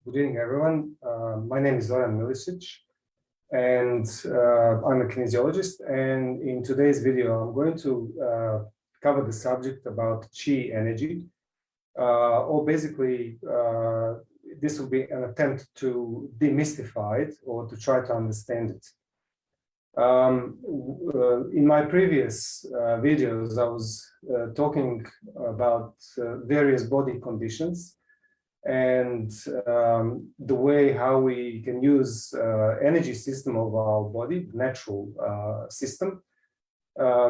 Good evening, everyone. My name is Zoran Milicic, and I'm a kinesiologist. And in today's video, I'm going to cover the subject about Qi energy, or basically, this will be an attempt to demystify it or to try to understand it. In my previous videos, I was talking about various body conditions and the way how we can use energy system of our body, natural system,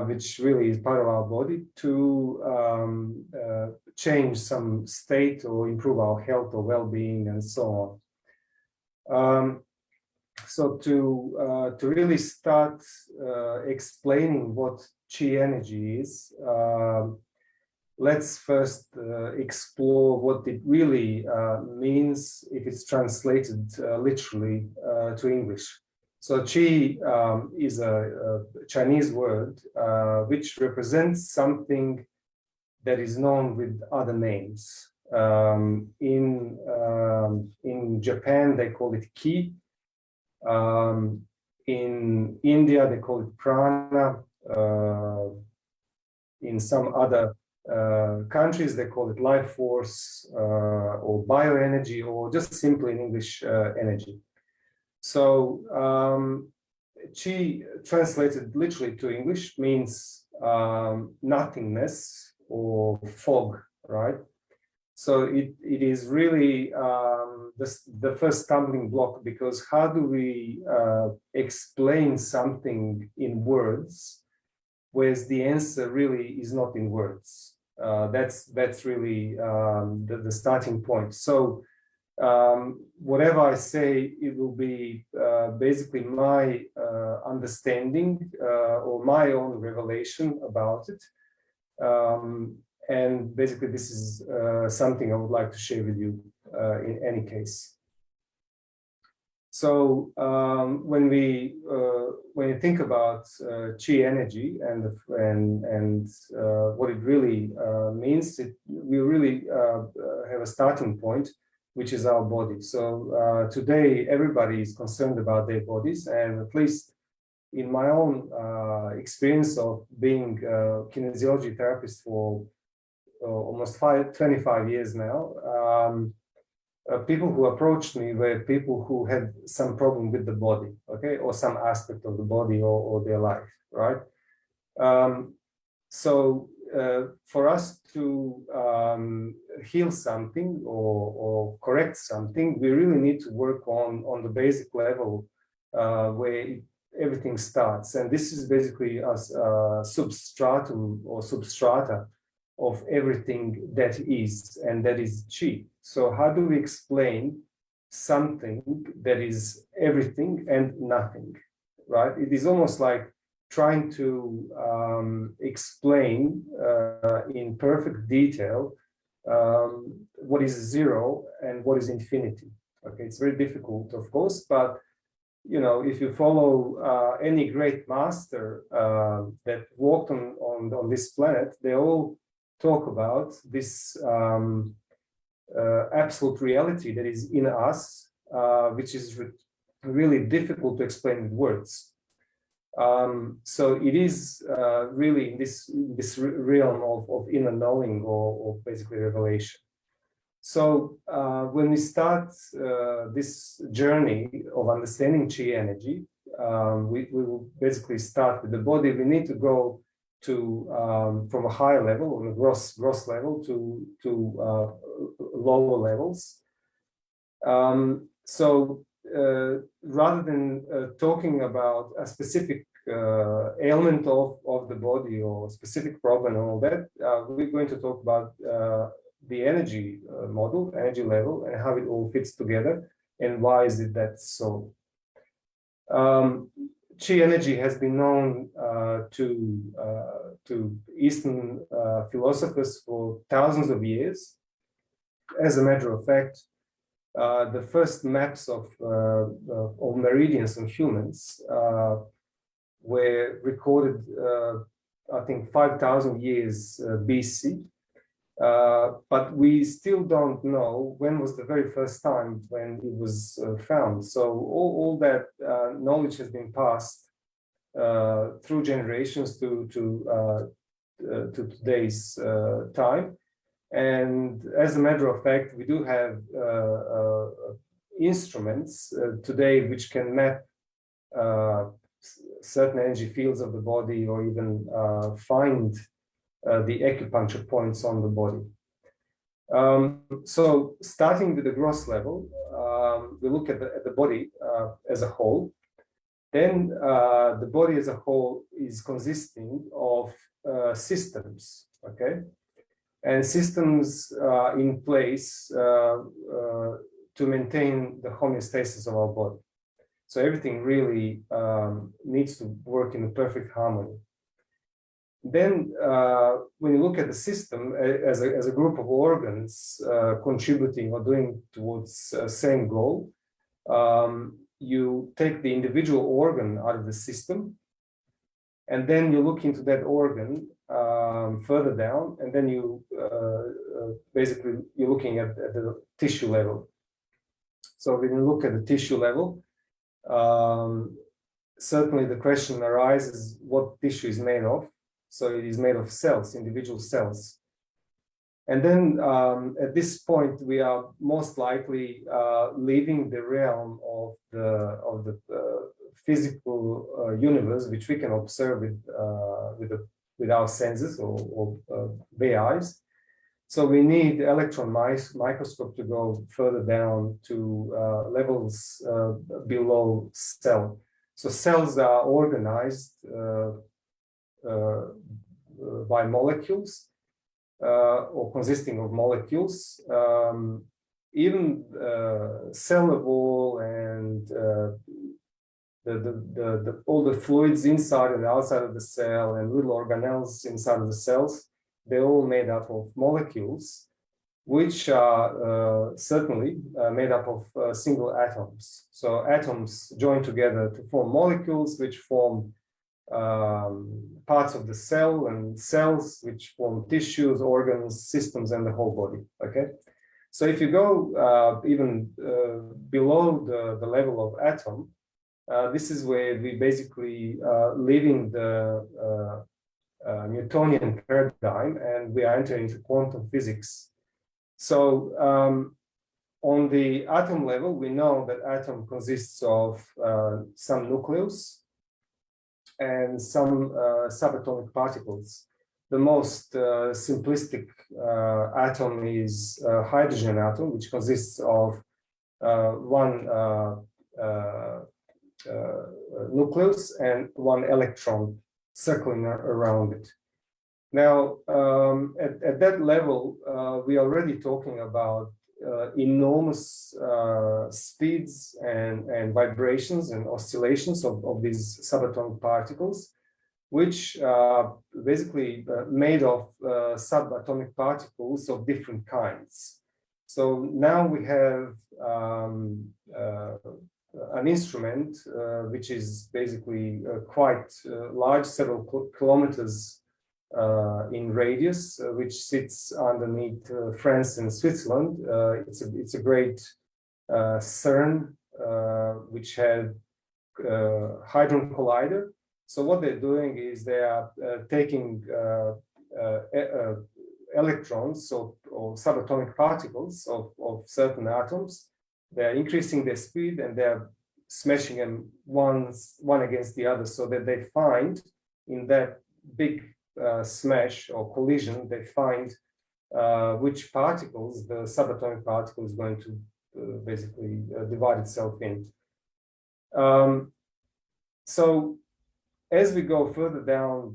which really is part of our body, to change some state or improve our health or well-being and so on. So to really start explaining what Qi energy is, let's first explore what it really means if it's translated literally to English. So Qi is a Chinese word which represents something that is known with other names. In Japan, they call it Qi. In India, they call it prana. In some other countries, they call it life force or bioenergy, or just simply in English, energy. So Qi, translated literally to English, means nothingness or fog, right? So it is really the first stumbling block, because how do we explain something in words, whereas the answer really is not in words? That's really the starting point. So whatever I say, it will be basically my understanding or my own revelation about it. And basically, this is something I would like to share with you in any case. So when you think about Qi energy and what it really means, we really have a starting point, which is our body. So today, everybody is concerned about their bodies, and at least in my own experience of being a kinesiology therapist for almost 25 years now, people who approached me were people who had some problem with the body, okay, or some aspect of the body or their life, right? So for us to heal something or correct something, we really need to work on the basic level where everything starts. And this is basically a substratum or substrata of everything that is, and that is Qi. So how do we explain something that is everything and nothing, right? It is almost like trying to explain in perfect detail what is zero and what is infinity. Okay, it's very difficult, of course, but you know, if you follow any great master that walked on this planet, they all talk about this absolute reality that is in us, which is really difficult to explain with words. So it is really in this realm of inner knowing or basically revelation. So when we start this journey of understanding Qi energy, we will basically start with the body. We need to go to from a higher level, on a gross level, to lower levels. So rather than talking about a specific ailment of the body or specific problem and all that, we're going to talk about the energy model, energy level, and how it all fits together, and why is it that so. Qi energy has been known to Eastern philosophers for thousands of years. As a matter of fact, the first maps of meridians on humans were recorded, I think, 5,000 years BC. But we still don't know when was the very first time when it was found. So all that knowledge has been passed through generations to today's time. And as a matter of fact, we do have instruments today which can map certain energy fields of the body, or even find the acupuncture points on the body. So starting with the gross level, we look at the body as a whole. Then the body as a whole is consisting of systems, okay? And systems in place to maintain the homeostasis of our body. So everything really needs to work in a perfect harmony. Then when you look at the system as a group of organs contributing or doing towards the same goal, you take the individual organ out of the system, and then you look into that organ further down, and then you basically you're looking at the tissue level. So when you look at the tissue level, certainly the question arises what tissue is made of. So it is made of cells, individual cells. And then at this point, we are most likely leaving the realm of the physical universe, which we can observe with our senses or bare eyes. So we need electron microscope to go further down to levels below cell. So cells are organized by molecules or consisting of molecules. Even cell wall and all the fluids inside and outside of the cell and little organelles inside of the cells, they're all made up of molecules, which are certainly made up of single atoms. So atoms join together to form molecules, which form parts of the cell, and cells which form tissues, organs, systems, and the whole body. Okay, so if you go even below the level of atom, this is where we basically leaving the Newtonian paradigm, and we are entering into quantum physics. So on the atom level, we know that atom consists of some nucleus and some subatomic particles. The most simplistic atom is hydrogen atom, which consists of one nucleus and one electron circling around it. Now, at that level, we are already talking about enormous speeds and vibrations and oscillations of these subatomic particles, which are basically made of subatomic particles of different kinds. So now we have an instrument which is basically quite large, several kilometers in radius, which sits underneath France and Switzerland. It's a great CERN, which had Hadron Collider. So what they're doing is they are taking electrons or subatomic particles of certain atoms. They're increasing their speed and they're smashing them one against the other, so that they find in that big smash or collision, they find which particles the subatomic particle is going to basically divide itself in. So as we go further down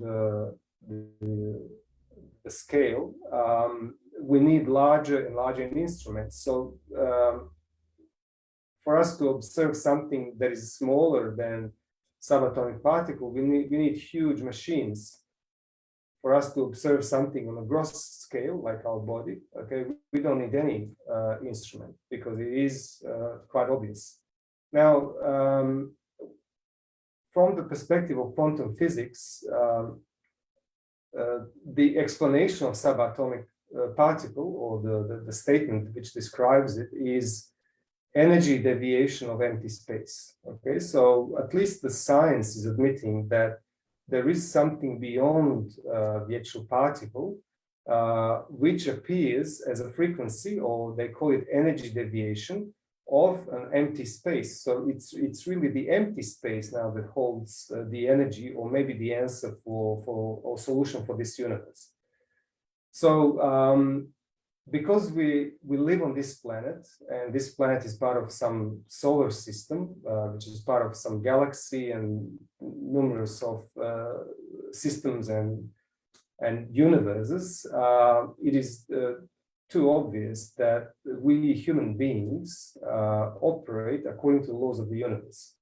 the scale, we need larger and larger instruments. So for us to observe something that is smaller than subatomic particle, we need huge machines. For us to observe something on a gross scale, like our body, okay, we don't need any instrument because it is quite obvious. Now, from the perspective of quantum physics, the explanation of subatomic particle, or the statement which describes it, is energy deviation of empty space. Okay, so at least the science is admitting that there is something beyond the actual particle, which appears as a frequency, or they call it energy deviation of an empty space. So it's really the empty space now that holds the energy, or maybe the answer for or solution for this universe. So because we live on this planet, and this planet is part of some solar system, which is part of some galaxy and numerous of systems and universes, it is too obvious that we human beings operate according to the laws of the universe.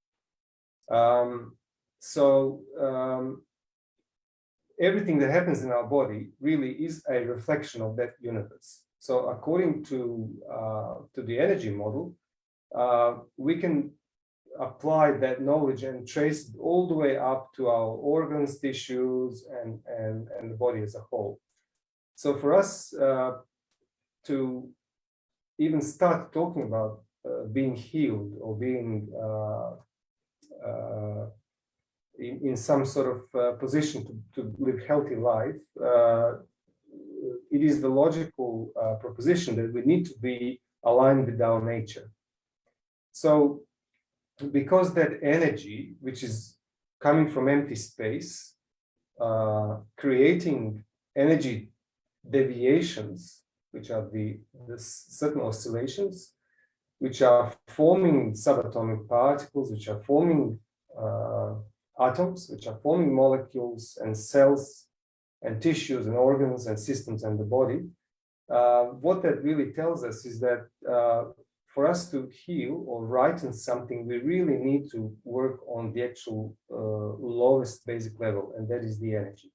Everything that happens in our body really is a reflection of that universe. So according to the energy model, we can apply that knowledge and trace it all the way up to our organs, tissues, and the body as a whole. So for us to even start talking about being healed, or being in some sort of position to live healthy life, it is the logical proposition that we need to be aligned with our nature. So because that energy, which is coming from empty space, creating energy deviations, which are the certain oscillations, which are forming subatomic particles, which are forming atoms, which are forming molecules and cells and tissues and organs and systems and the body. What that really tells us is that for us to heal or righten something, we really need to work on the actual lowest basic level, and that is the energy.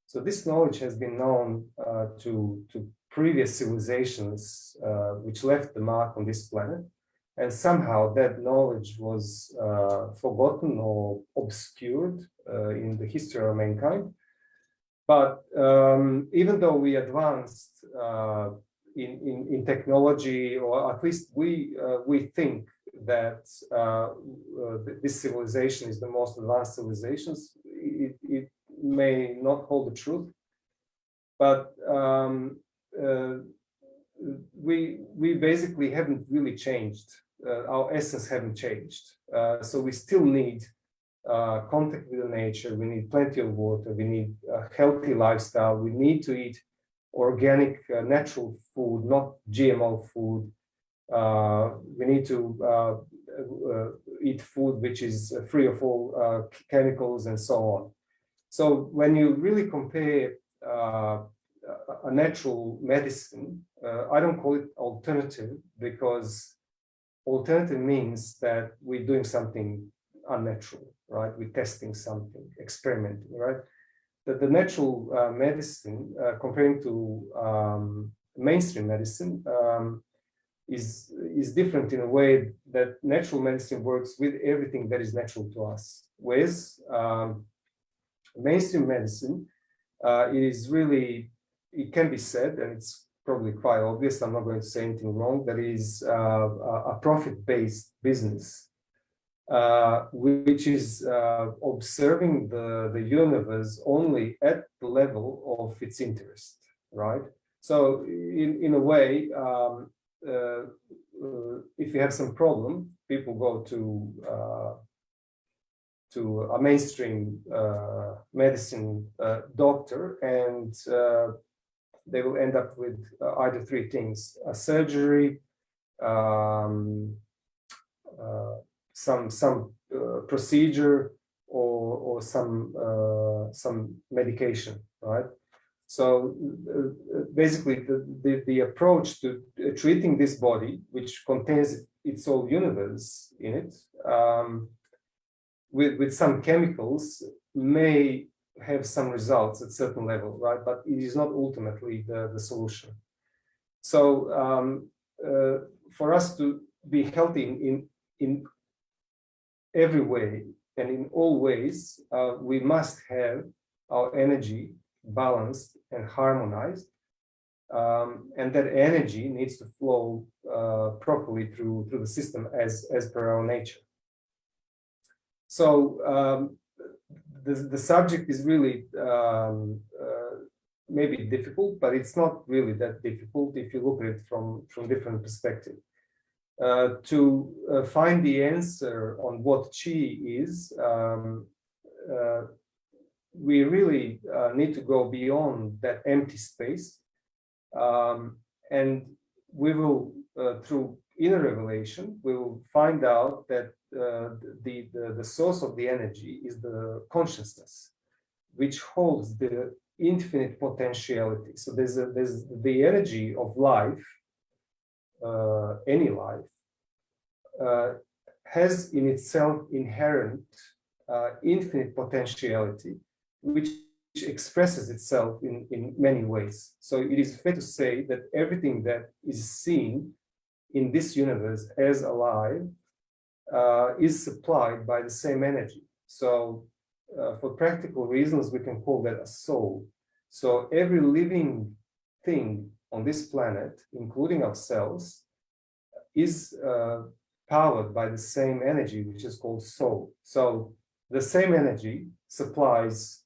So this knowledge has been known to previous civilizations which left the mark on this planet, and somehow that knowledge was forgotten or obscured in the history of mankind. But even though we advanced in technology, or at least we think that this civilization is the most advanced civilizations, it may not hold the truth. But we basically haven't really changed. Our essence haven't changed. So we still need contact with the nature. We need plenty of water. We need a healthy lifestyle. We need to eat organic, natural food, not GMO food. We need to eat food which is free of all chemicals and so on. So when you really compare a natural medicine, I don't call it alternative, because alternative means that we're doing something unnatural, right? We're testing something, experimenting, right? The natural medicine, comparing to mainstream medicine, is different in a way that natural medicine works with everything that is natural to us. Whereas mainstream medicine, it can be said, and it's probably quite obvious, I'm not going to say anything wrong, that is a profit-based business, which is observing the universe only at the level of its interest, right? So in a way, if you have some problem, people go to a mainstream medicine doctor, and they will end up with either three things: a surgery, some procedure, or some medication, right? So basically, the approach to treating this body, which contains its whole universe in it, with some chemicals, may have some results at certain level, right? But it is not ultimately the solution. So for us to be healthy in every way and in all ways, we must have our energy balanced and harmonized. and that energy needs to flow properly through the system as per our nature. So the subject is really maybe difficult, but it's not really that difficult if you look at it from different perspective. To find the answer on what chi is, we really need to go beyond that empty space, and we will, through inner revelation, we will find out that the source of the energy is the consciousness, which holds the infinite potentiality. So there's the energy of life, any life, has in itself inherent infinite potentiality, which expresses itself in many ways. So it is fair to say that everything that is seen in this universe as alive is supplied by the same energy. So for practical reasons, we can call that a soul. So every living thing on this planet, including ourselves, is powered by the same energy, which is called soul. So the same energy supplies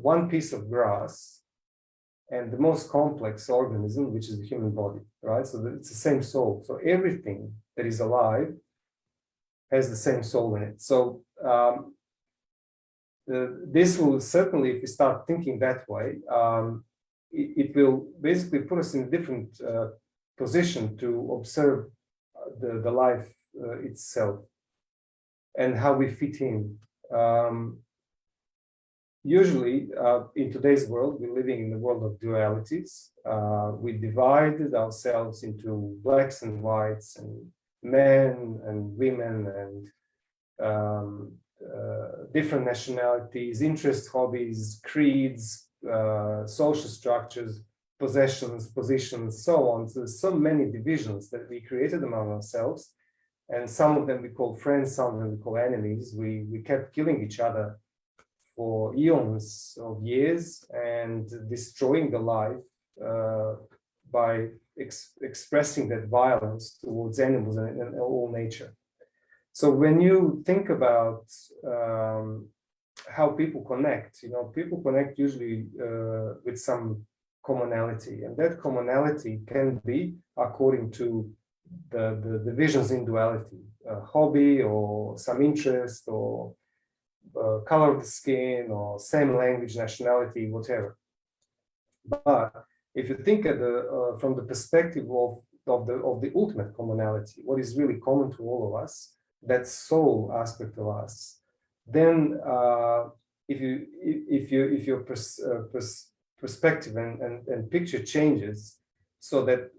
one piece of grass and the most complex organism, which is the human body, right? So it's the same soul. So everything that is alive has the same soul in it. So this will certainly, if we start thinking that way, it will basically put us in a different position to observe the life itself and how we fit in. Usually, in today's world, we're living in the world of dualities. We divided ourselves into blacks and whites, and men and women, and different nationalities, interests, hobbies, creeds, social structures, possessions, positions, so on. So there's so many divisions that we created among ourselves, and some of them we call friends, some of them we call enemies. We kept killing each other for eons of years and destroying the life by expressing that violence towards animals and all nature. So when you think about how people connect, people connect usually with some commonality, and that commonality can be according to the divisions in duality, a hobby or some interest or color of the skin or same language, nationality, whatever. But if you think at from the perspective of the ultimate commonality, what is really common to all of us, that soul aspect of us, then if your perspective and picture changes, so that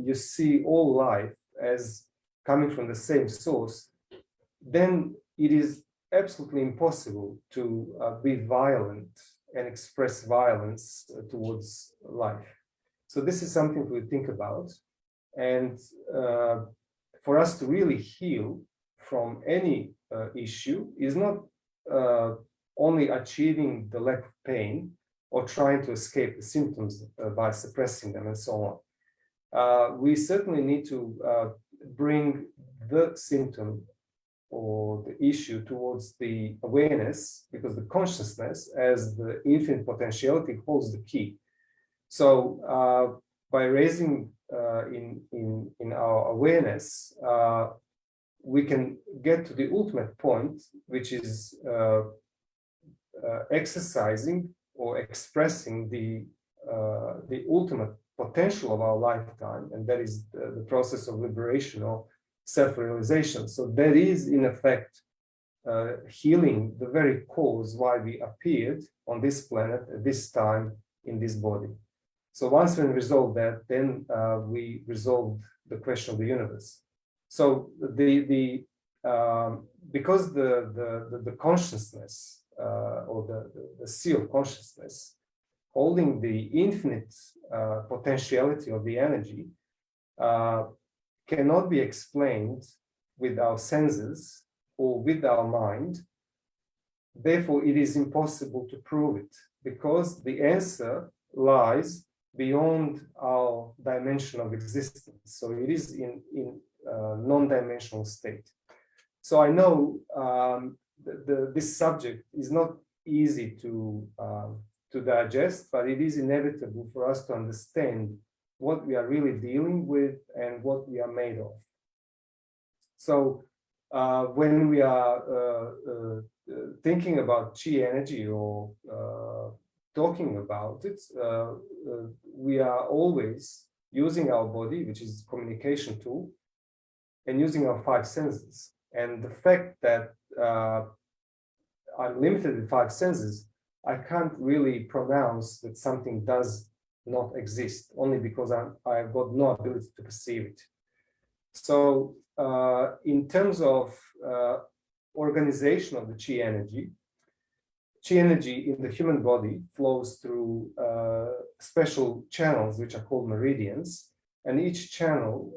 you see all life as coming from the same source, then it is absolutely impossible to be violent and express violence towards life. So this is something to think about. And for us to really heal from any issue is not only achieving the lack of pain or trying to escape the symptoms by suppressing them and so on. We certainly need to bring the symptom or the issue towards the awareness, because the consciousness as the infinite potentiality holds the key. So by raising in our awareness, we can get to the ultimate point, which is exercising or expressing the ultimate potential of our lifetime, and that is the process of liberation or self-realization. So that is, in effect, healing the very cause why we appeared on this planet at this time in this body. So once we resolve that, then we resolve the question of the universe. So because the consciousness or the sea of consciousness holding the infinite potentiality of the energy cannot be explained with our senses or with our mind. Therefore, it is impossible to prove it, because the answer lies beyond our dimension of existence. So it is in non-dimensional state. So I know this subject is not easy to digest, but it is inevitable for us to understand what we are really dealing with and what we are made of. So when we are thinking about chi energy or talking about it, we are always using our body, which is a communication tool, and using our five senses. And the fact that I'm limited with five senses, I can't really pronounce that something does not exist, only because I've got no ability to perceive it. So in terms of organization of the chi energy in the human body flows through special channels, which are called meridians, and each channel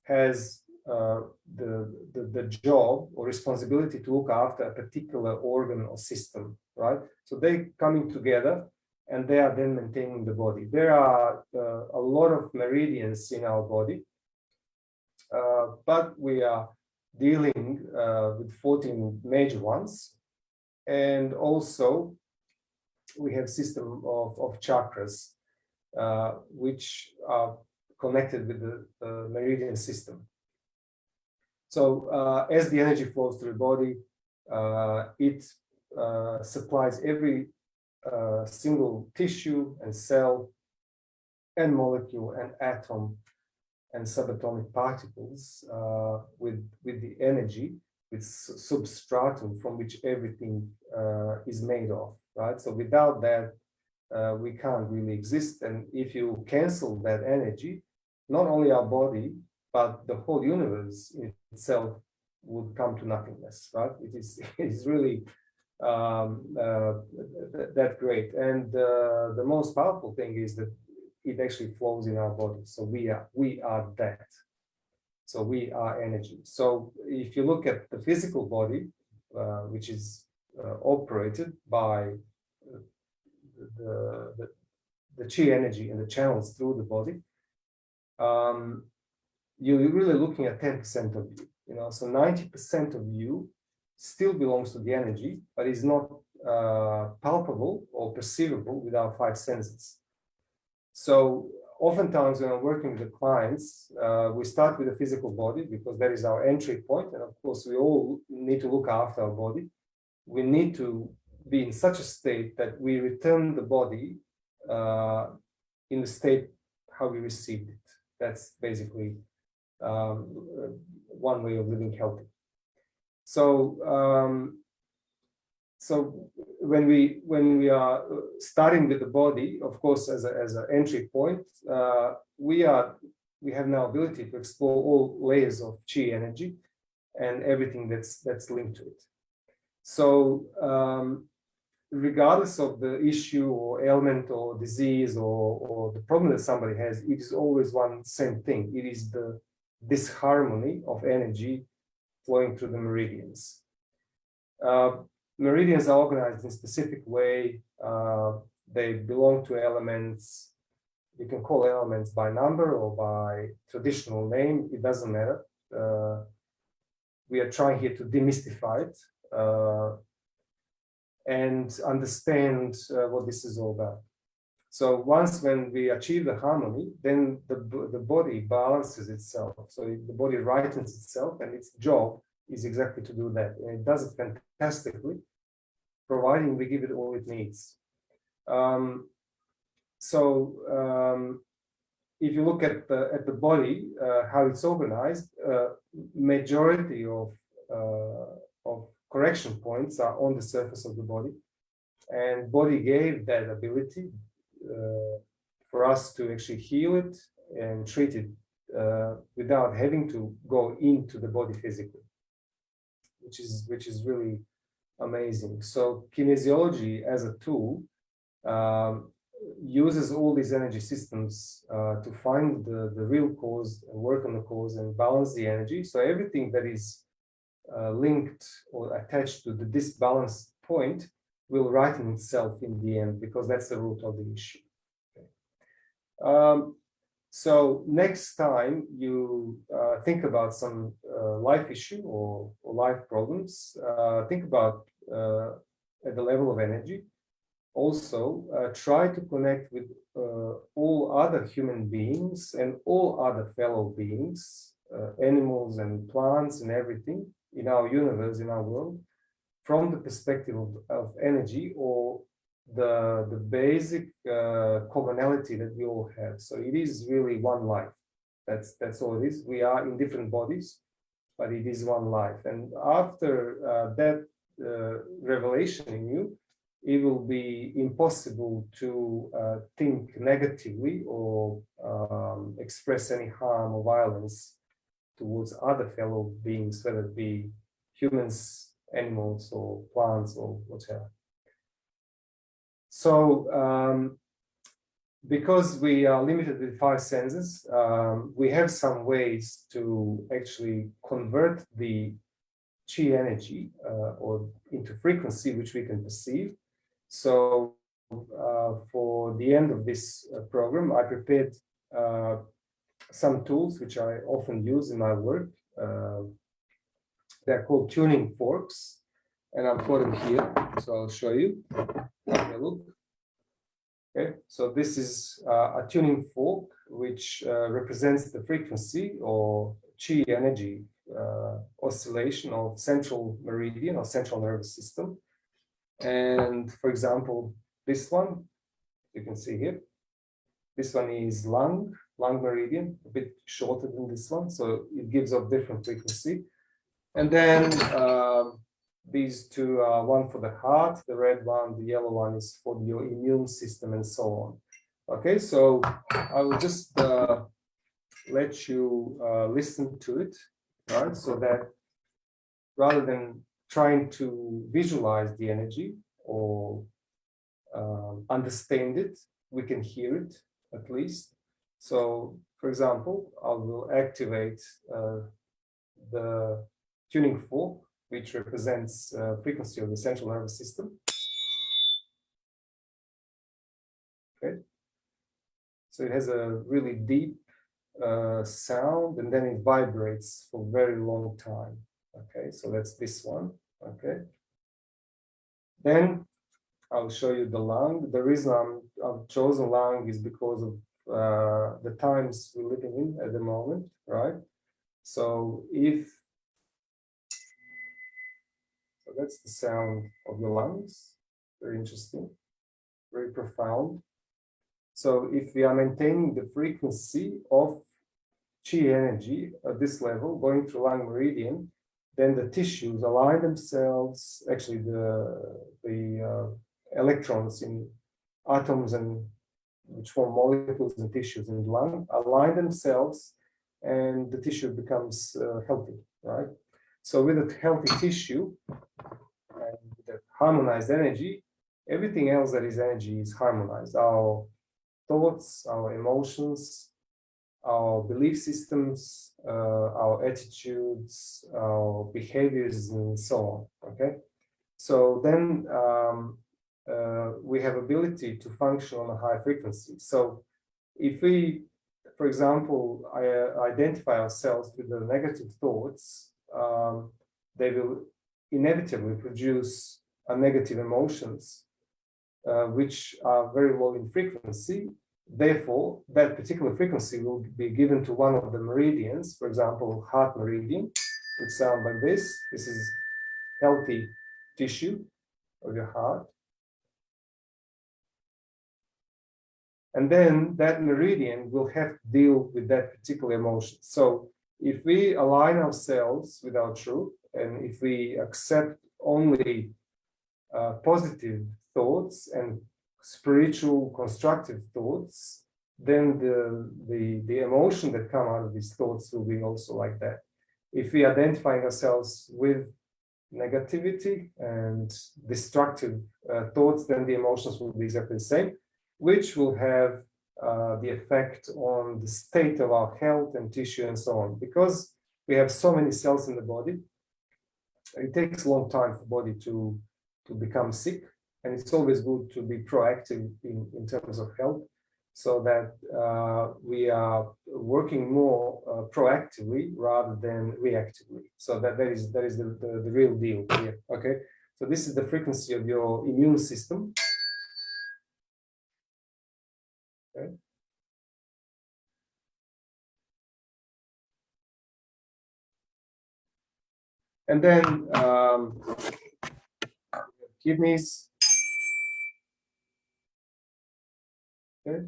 has the job or responsibility to look after a particular organ or system, right? So they coming together and they are then maintaining the body. There are a lot of meridians in our body, but we are dealing with 14 major ones. And also we have system of chakras, which are connected with the meridian system. So as the energy flows through the body, it supplies every single tissue and cell and molecule and atom and subatomic particles with the energy, with substratum from which everything is made of, right? So without that, we can't really exist. And if you cancel that energy, not only our body, but the whole universe itself would come to nothingness, right? It is really that great. And the most powerful thing is that it actually flows in our body. So we are that. So we are energy. So if you look at the physical body, which is operated by the chi energy and the channels through the body, you're really looking at 10% of you. You know, so 90% of you still belongs to the energy, but is not palpable or perceivable with our five senses. So oftentimes when I'm working with the clients, we start with the physical body because that is our entry point. And of course, we all need to look after our body. We need to be in such a state that we return the body in the state how we received it. That's basically one way of living healthy. So so when we are starting with the body, of course, as an entry point, we have now ability to explore all layers of chi energy and everything that's linked to it. So regardless of the issue or ailment or disease or the problem that somebody has, it is always one same thing. It is the disharmony of energy flowing through the meridians. Meridians are organized in a specific way. They belong to elements. You can call elements by number or by traditional name. It doesn't matter. We are trying here to demystify it and understand what this is all about. So once when we achieve the harmony, then the body balances itself. So the body rightens itself, and its job is exactly to do that. And it does it fantastically, providing we give it all it needs. If you look at the body, how it's organized, majority of correction points are on the surface of the body, and body gave that ability for us to actually heal it and treat it without having to go into the body physically, which is really amazing. So kinesiology as a tool uses all these energy systems to find the real cause and work on the cause and balance the energy. So everything that is linked or attached to the disbalanced point will righten itself in the end, because that's the root of the issue. Okay. So next time you think about some life issue or life problems, think about at the level of energy. Also, try to connect with all other human beings and all other fellow beings, animals and plants and everything in our universe, in our world, from the perspective of energy or the basic commonality that we all have. So it is really one life. That's all it is. We are in different bodies, but it is one life. And after that revelation in you, it will be impossible to think negatively or express any harm or violence towards other fellow beings, whether it be humans, animals, or plants, or whatever. So, because we are limited with 5 senses, we have some ways to actually convert the chi energy or into frequency, which we can perceive. So for the end of this program, I prepared some tools which I often use in my work. They're called tuning forks, and I've got them here, so I'll show you. Have a look. Okay, so this is a tuning fork which represents the frequency or chi energy oscillation of central meridian or central nervous system. And for example, this one, you can see here, this one is lung meridian, a bit shorter than this one, so it gives off different frequency. And then these two are one for the heart, the red one, the yellow one is for your immune system and so on. Okay, so I will just let you listen to it, right? So that rather than trying to visualize the energy or understand it, we can hear it at least. So, for example, I will activate the tuning fork, which represents frequency of the central nervous system. Okay, so it has a really deep sound, and then it vibrates for a very long time. Okay, so that's this one. Okay, then I'll show you the lung. The reason I've chosen lung is because of the times we're living in at the moment, right? So that's the sound of your lungs. Very interesting, very profound. So if we are maintaining the frequency of chi energy at this level, going through lung meridian, then the tissues align themselves. Actually, the electrons in atoms and which form molecules and tissues in the lung align themselves, and the tissue becomes healthy, right? So with a healthy tissue and the harmonized energy, everything else that is energy is harmonized. Our thoughts, our emotions, our belief systems, our attitudes, our behaviors, and so on. Okay, so then we have ability to function on a high frequency. So if we, for example, identify ourselves with the negative thoughts, they will inevitably produce negative emotions, which are very low in frequency. Therefore, that particular frequency will be given to one of the meridians, for example, heart meridian, which sound like this. This is healthy tissue of your heart. And then that meridian will have to deal with that particular emotion. So if we align ourselves with our truth, and if we accept only positive thoughts and spiritual constructive thoughts, then the emotion that come out of these thoughts will be also like that. If we identify ourselves with negativity and destructive thoughts, then the emotions will be exactly the same, which will have the effect on the state of our health and tissue and so on. Because we have so many cells in the body, it takes a long time for the body to become sick, and it's always good to be proactive in terms of health. so that we are working more proactively rather than reactively. So that is the real deal here. Okay, so this is the frequency of your immune system. Okay. And then kidneys. Okay,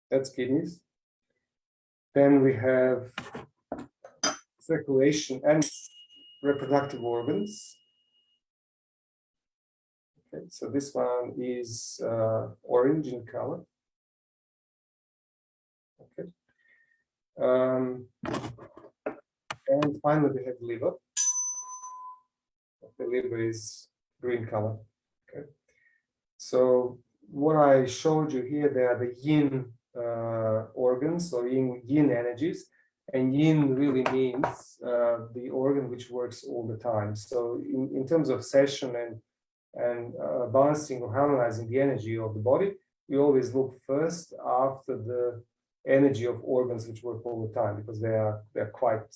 that's kidneys. Then we have circulation and reproductive organs. Okay, so this one is orange in color. Okay. And finally, we have liver. The liver is green color. Okay. So what I showed you here, they are the yin organs or yin energies, and yin really means the organ which works all the time. So in terms of session and balancing or harmonizing the energy of the body, we always look first after the energy of organs which work all the time, because they're quite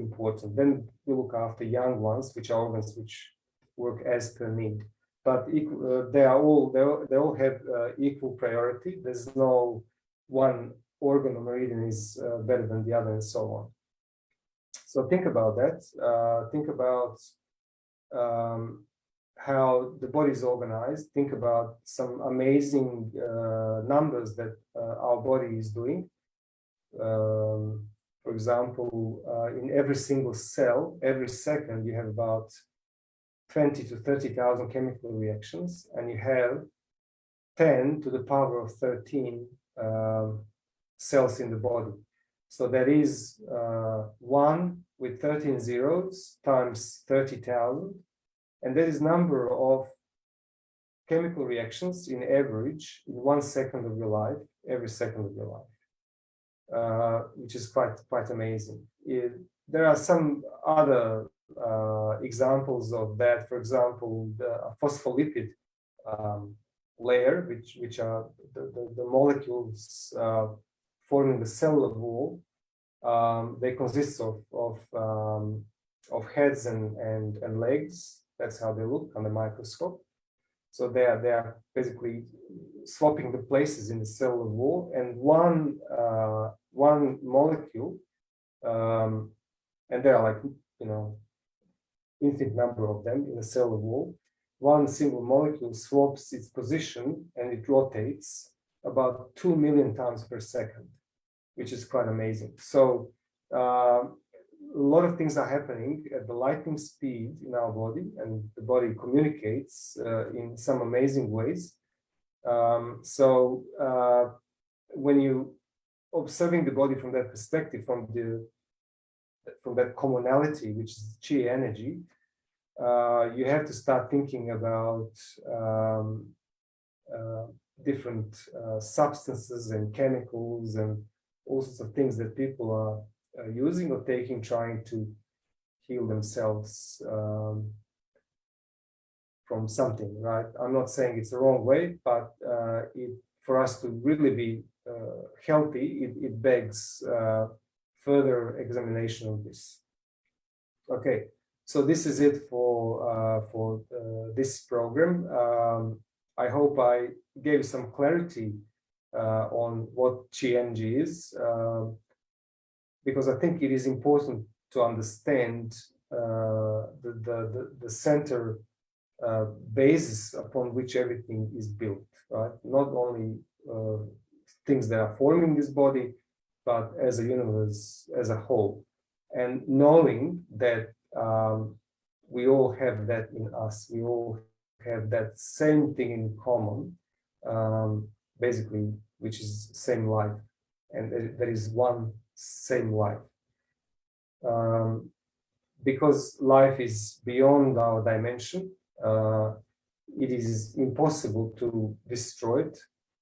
important. Then we look after young ones, which are organs which work as per need. But they all have equal priority. There's no one organ or meridian is better than the other, and so on. So think about that. Think about how the body is organized. Think about some amazing numbers that our body is doing. For example, in every single cell, every second, you have about 20 to 30,000 chemical reactions, and you have 10 to the power of 13 cells in the body. So that is 1 with 13 zeros times 30,000. And that is number of chemical reactions in average in 1 second of your life, every second of your life, which is quite amazing. There are some other examples of that. For example, the phospholipid layer, which are the molecules forming the cellular wall. They consist of heads and legs. That's how they look on the microscope. So they are basically swapping the places in the cellular wall, and one molecule, and there are, like, infinite number of them in the cellular wall. One single molecule swaps its position and it rotates about 2 million times per second, which is quite amazing. So a lot of things are happening at the lightning speed in our body, and the body communicates in some amazing ways. When you observing the body from that perspective, from that commonality, which is chi energy, you have to start thinking about different substances and chemicals and all sorts of things that people are using or taking, trying to heal themselves from something, right? I'm not saying it's the wrong way, but for us to really be healthy, it begs further examination of this. Okay, so this is it for this program. I hope I gave some clarity on what Chi energy is, because I think it is important to understand the center basis upon which everything is built, right? Not only things that are forming this body, but as a universe as a whole. And knowing that we all have that in us, we all have that same thing in common, basically, which is same life, and there is one same life. Because life is beyond our dimension, it is impossible to destroy it.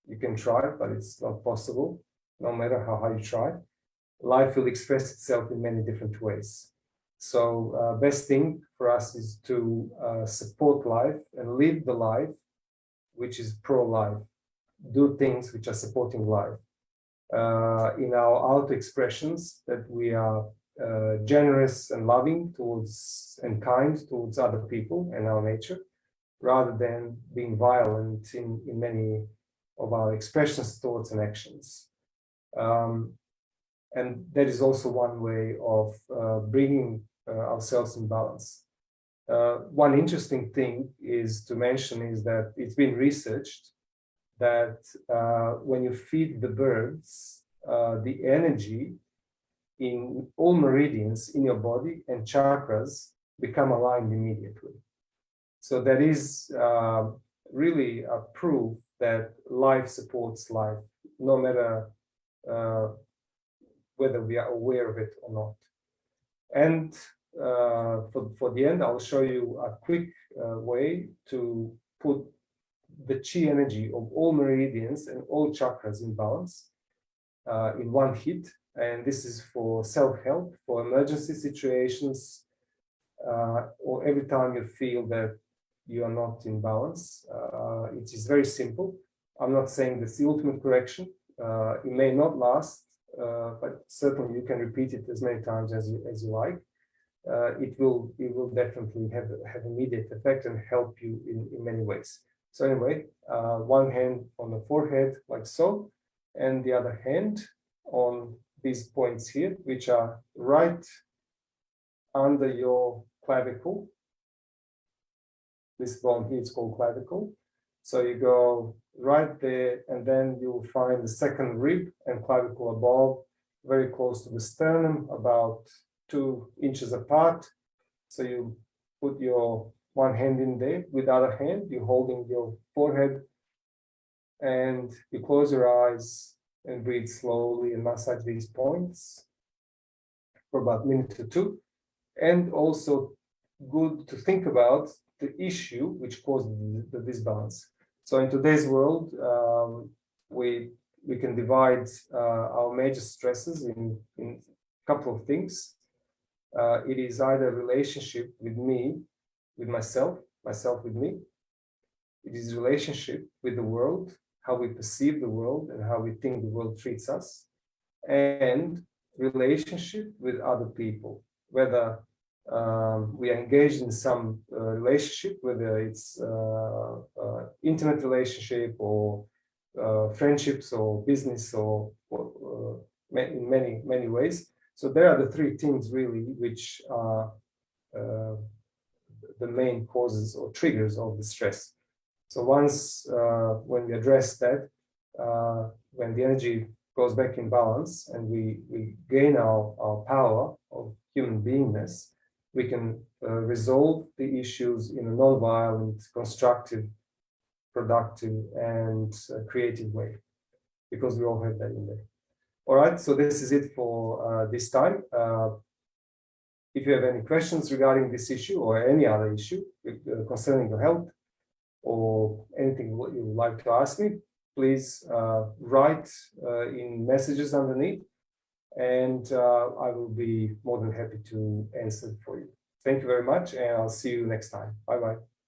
You can try, but it's not possible, no matter how hard you try. Life will express itself in many different ways. So best thing for us is to support life and live the life which is pro-life. do things which are supporting life. In our auto expressions, that we are generous and loving towards and kind towards other people and our nature, rather than being violent in many of our expressions, thoughts, and actions. And that is also one way of bringing ourselves in balance. One interesting thing is to mention is that it's been researched that when you feed the birds, the energy in all meridians in your body and chakras become aligned immediately. So that is really a proof that life supports life, no matter whether we are aware of it or not. And for the end, I'll show you a quick way to put the chi energy of all meridians and all chakras in balance in one hit. And this is for self-help, for emergency situations, or every time you feel that you are not in balance. It is very simple. I'm not saying that's the ultimate correction. It may not last, but certainly you can repeat it as many times as you like. It will definitely have immediate effect and help you in many ways. So anyway, one hand on the forehead like so, and the other hand on these points here, which are right under your clavicle. This bone here is called clavicle. So you go right there, and then you'll find the second rib and clavicle above, very close to the sternum, about 2 inches apart. So you put your one hand in there, with the other hand, you're holding your forehead, and you close your eyes and breathe slowly and massage these points for about a minute or two. And also good to think about the issue which caused the disbalance. So in today's world, we can divide our major stresses in a couple of things. It is either relationship with me, with myself with me. It is relationship with the world, how we perceive the world and how we think the world treats us, and relationship with other people, whether we are engaged in some relationship, whether it's intimate relationship or friendships or business or in many ways. So there are the three things really which are the main causes or triggers of the stress. So once when we address that, when the energy goes back in balance and we gain our power of human beingness, we can resolve the issues in a non-violent, constructive, productive, and creative way, because we all have that in there. All right, so this is it for this time. If you have any questions regarding this issue or any other issue concerning your health, or anything what you would like to ask me, please write in messages underneath, and I will be more than happy to answer for you. Thank you very much, and I'll see you next time. Bye-bye.